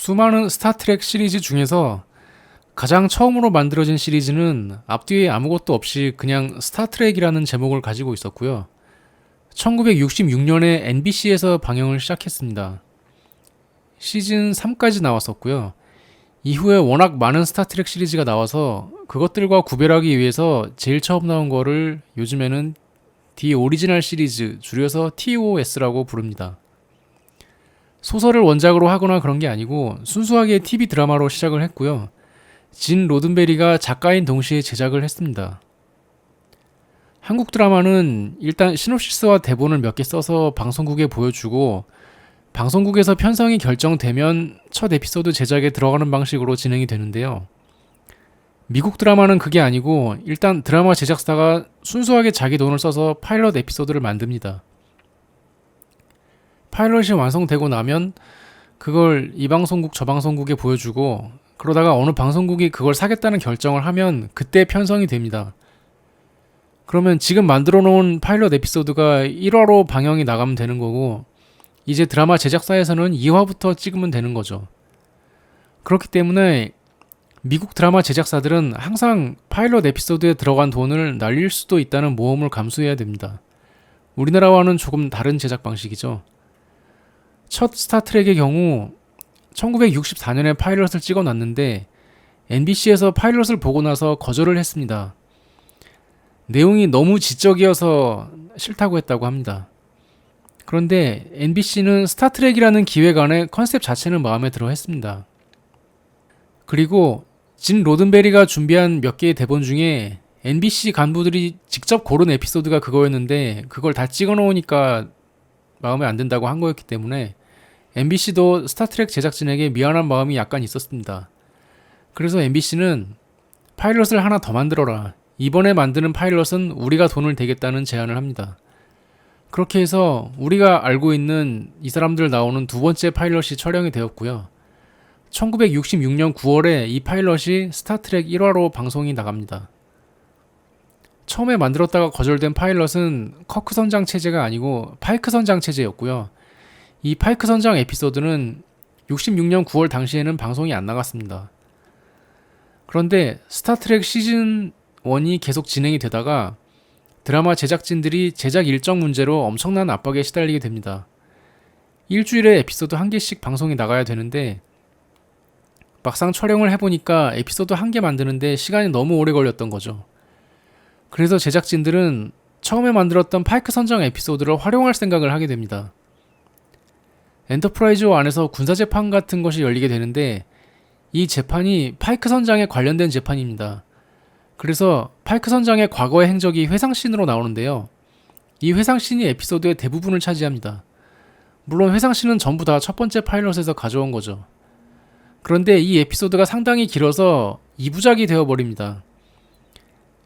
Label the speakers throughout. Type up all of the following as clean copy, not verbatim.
Speaker 1: 수많은 스타트렉 시리즈 중에서 가장 처음으로 만들어진 시리즈는 앞뒤에 아무것도 없이 그냥 스타트렉이라는 제목을 가지고 있었고요. 1966년에 NBC에서 방영을 시작했습니다. 시즌 3까지 나왔었고요. 이후에 워낙 많은 스타트렉 시리즈가 나와서 그것들과 구별하기 위해서 제일 처음 나온 거를 요즘에는 The 오리지널 시리즈, 줄여서 TOS라고 부릅니다. 소설을 원작으로 하거나 그런 게 아니고 순수하게 TV 드라마로 시작을 했고요. 진 로든베리가 작가인 동시에 제작을 했습니다. 한국 드라마는 일단 시놉시스와 대본을 몇 개 써서 방송국에 보여주고 방송국에서 편성이 결정되면 첫 에피소드 제작에 들어가는 방식으로 진행이 되는데요. 미국 드라마는 그게 아니고 일단 드라마 제작사가 순수하게 자기 돈을 써서 파일럿 에피소드를 만듭니다. 파일럿이 완성되고 나면 그걸 이 방송국 저 방송국에 보여주고 그러다가 어느 방송국이 그걸 사겠다는 결정을 하면 그때 편성이 됩니다. 그러면 지금 만들어 놓은 파일럿 에피소드가 1화로 방영이 나가면 되는 거고 이제 드라마 제작사에서는 2화부터 찍으면 되는 거죠. 그렇기 때문에 미국 드라마 제작사들은 항상 파일럿 에피소드에 들어간 돈을 날릴 수도 있다는 모험을 감수해야 됩니다. 우리나라와는 조금 다른 제작 방식이죠. 첫 스타트랙의 경우 1964년에 파일럿을 찍어놨는데 NBC에서 파일럿을 보고 나서 거절을 했습니다. 내용이 너무 지적이어서 싫다고 했다고 합니다. 그런데 NBC는 스타트랙이라는 기획안의 컨셉 자체는 마음에 들어 했습니다. 그리고 진 로든베리가 준비한 몇 개의 대본 중에 NBC 간부들이 직접 고른 에피소드가 그거였는데 그걸 다 찍어 놓으니까 마음에 안 든다고 한 거였기 때문에 MBC도 스타트랙 제작진에게 미안한 마음이 약간 있었습니다. 그래서 MBC는 파일럿을 하나 더 만들어라. 이번에 만드는 파일럿은 우리가 돈을 대겠다는 제안을 합니다. 그렇게 해서 우리가 알고 있는 이 사람들 나오는 두 번째 파일럿이 촬영이 되었고요. 1966년 9월에 이 파일럿이 스타트랙 1화로 방송이 나갑니다. 처음에 만들었다가 거절된 파일럿은 커크 선장 체제가 아니고 파이크 선장 체제였고요. 이 파이크 선장 에피소드는 66년 9월 당시에는 방송이 안 나갔습니다. 그런데 스타트랙 시즌 1이 계속 진행이 되다가 드라마 제작진들이 제작 일정 문제로 엄청난 압박에 시달리게 됩니다. 일주일에 에피소드 한 개씩 방송이 나가야 되는데 막상 촬영을 해보니까 에피소드 한 개 만드는데 시간이 너무 오래 걸렸던 거죠. 그래서 제작진들은 처음에 만들었던 파이크 선장 에피소드를 활용할 생각을 하게 됩니다. 엔터프라이즈 안에서 군사재판 같은 것이 열리게 되는데 이 재판이 파이크 선장에 관련된 재판입니다. 그래서 파이크 선장의 과거의 행적이 회상씬으로 나오는데요. 이 회상씬이 에피소드의 대부분을 차지합니다. 물론 회상씬은 전부 다 첫 번째 파일럿에서 가져온 거죠. 그런데 이 에피소드가 상당히 길어서 2부작이 되어버립니다.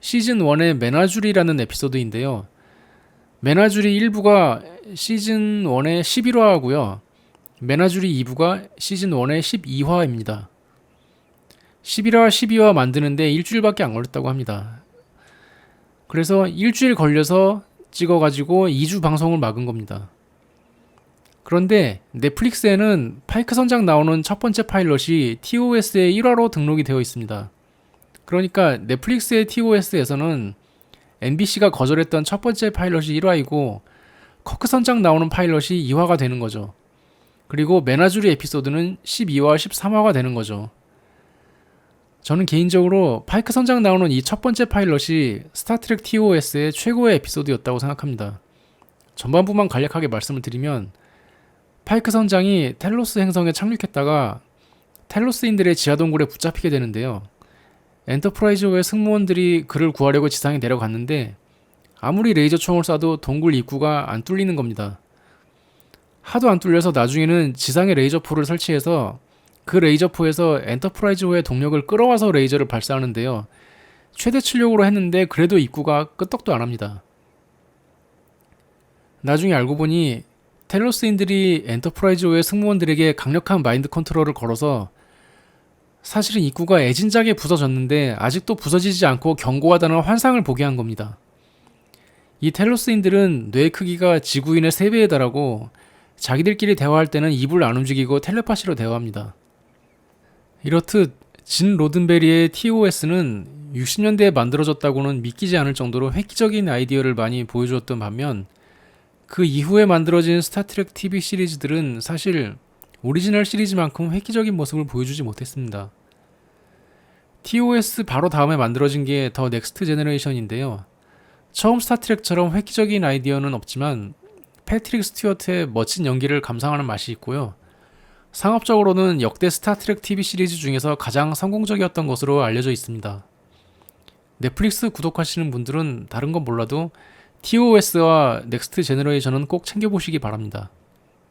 Speaker 1: 시즌 1의 메나주리라는 에피소드인데요. 메나주리 1부가 시즌 1의 11화고요. 메나주리 2부가 시즌 1의 12화입니다. 11화, 12화 만드는데 일주일밖에 안 걸렸다고 합니다. 그래서 일주일 걸려서 찍어가지고 2주 방송을 막은 겁니다. 그런데 넷플릭스에는 파이크 선장 나오는 첫 번째 파일럿이 TOS의 1화로 등록이 되어 있습니다. 그러니까 넷플릭스의 TOS에서는 NBC가 거절했던 첫 번째 파일럿이 1화이고 커크 선장 나오는 파일럿이 2화가 되는 거죠. 그리고 메나주리 에피소드는 12화, 13화가 되는 거죠. 저는 개인적으로 파이크 선장 나오는 이 첫 번째 파일럿이 스타트랙 TOS의 최고의 에피소드였다고 생각합니다. 전반부만 간략하게 말씀을 드리면 파이크 선장이 텔로스 행성에 착륙했다가 텔로스인들의 지하동굴에 붙잡히게 되는데요. 엔터프라이즈호의 승무원들이 그를 구하려고 지상에 내려갔는데 아무리 레이저총을 쏴도 동굴 입구가 안 뚫리는 겁니다. 하도 안 뚫려서 나중에는 지상에 레이저포를 설치해서 그 레이저포에서 엔터프라이즈호의 동력을 끌어와서 레이저를 발사하는데요. 최대 출력으로 했는데 그래도 입구가 끄떡도 안 합니다. 나중에 알고 보니 텔로스인들이 엔터프라이즈호의 승무원들에게 강력한 마인드 컨트롤을 걸어서 사실은 입구가 애진작에 부서졌는데 아직도 부서지지 않고 견고하다는 환상을 보게 한 겁니다. 이 텔로스인들은 뇌 크기가 지구인의 3배에 달하고 자기들끼리 대화할 때는 입을 안 움직이고 텔레파시로 대화합니다. 이렇듯 진 로든베리의 TOS는 60년대에 만들어졌다고는 믿기지 않을 정도로 획기적인 아이디어를 많이 보여주었던 반면 그 이후에 만들어진 스타트렉 TV 시리즈들은 사실 오리지널 시리즈만큼 획기적인 모습을 보여주지 못했습니다. TOS 바로 다음에 만들어진 게 더 넥스트 제너레이션인데요. 처음 스타트렉처럼 획기적인 아이디어는 없지만 패트릭 스튜어트의 멋진 연기를 감상하는 맛이 있고요. 상업적으로는 역대 스타트렉 TV 시리즈 중에서 가장 성공적이었던 것으로 알려져 있습니다. 넷플릭스 구독하시는 분들은 다른 건 몰라도 TOS와 넥스트 제너레이션은 꼭 챙겨보시기 바랍니다.